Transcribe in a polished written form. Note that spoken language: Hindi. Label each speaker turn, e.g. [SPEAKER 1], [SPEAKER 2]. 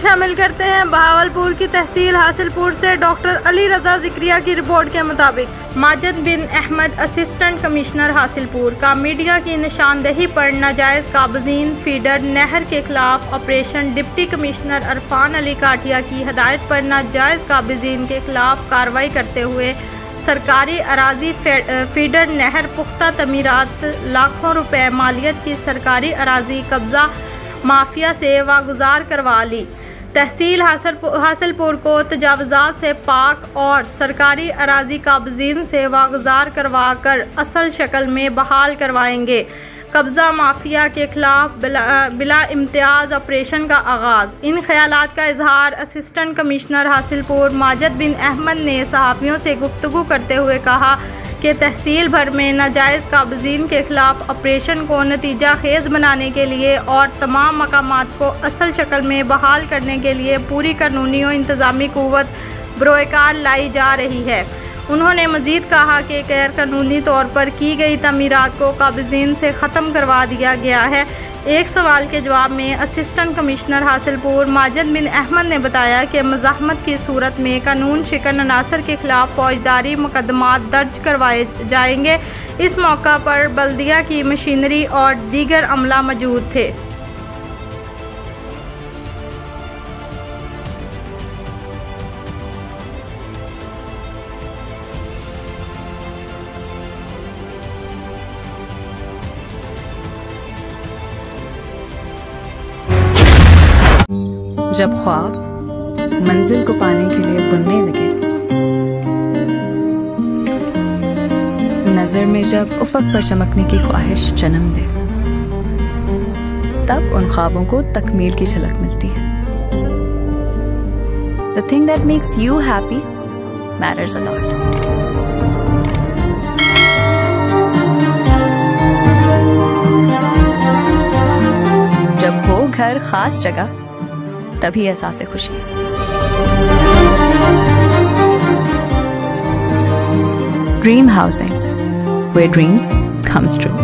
[SPEAKER 1] शामिल करते हैं बहावलपुर की तहसील हासिलपुर से डॉक्टर अली रजा जिक्रिया की रिपोर्ट के मुताबिक माजिद बिन अहमद असिस्टेंट कमिश्नर हासिलपुर का मीडिया की निशानदेही पर नाजायज़ काबज़ीन फीडर नहर के खिलाफ operation deputy commissioner Arfan Ali Kathia की हदायत पर नाजायज़ काबज़ीन के खिलाफ कार्रवाई करते हुए सरकारी अराजी फीडर नहर पुख्ता तमीरात लाखों रुपए मालियत की सरकारी अराजी कब्ज़ा माफिया से वागुजार करवा ली। तहसील हासिलपुर को तजावज़ात से पाक और सरकारी अराजी काबज़ीन से वागुजार करवा कर असल शक्ल में बहाल करवाएंगे। कब्ज़ा माफिया के खिलाफ बिला इम्तियाज़ ऑपरेशन का आगाज़। इन ख्यालात का इजहार असिस्टेंट कमिश्नर हासिलपुर माजिद बिन अहमद ने सहाफ़ियों से गुफ्तगू करते हुए कहा कि तहसील भर में नाजायज़ काबज़ीन के खिलाफ ऑपरेशन को नतीजा खेज़ बनाने के लिए और तमाम मकामात को असल शक्ल में बहाल करने के लिए पूरी कानूनी और इंतज़ामी क़ुव्वत बरोएकार लाई जा रही है। उन्होंने मज़ीद कहा कि गैर कानूनी तौर पर की गई तमीरात को काबज़ीन से ख़त्म करवा दिया गया है। एक सवाल के जवाब में असिस्टेंट कमिश्नर हासिलपुर माजिद बिन अहमद ने बताया कि मज़ाहमत की सूरत में कानून शिकन अनासर के खिलाफ फौजदारी मुकदमात दर्ज करवाए जाएंगे। इस मौका पर बल्दिया की मशीनरी और दीगर अमला मौजूद थे।
[SPEAKER 2] जब ख्वाब मंजिल को पाने के लिए बुनने लगे, नजर में जब उफक पर चमकने की ख्वाहिश जन्म ले, तब उन ख्वाबों को तकमील की झलक मिलती है। The thing that makes you happy matters a lot. जब हो घर खास जगह, तभी एहसास खुशी है। Dream housing, where dream comes true.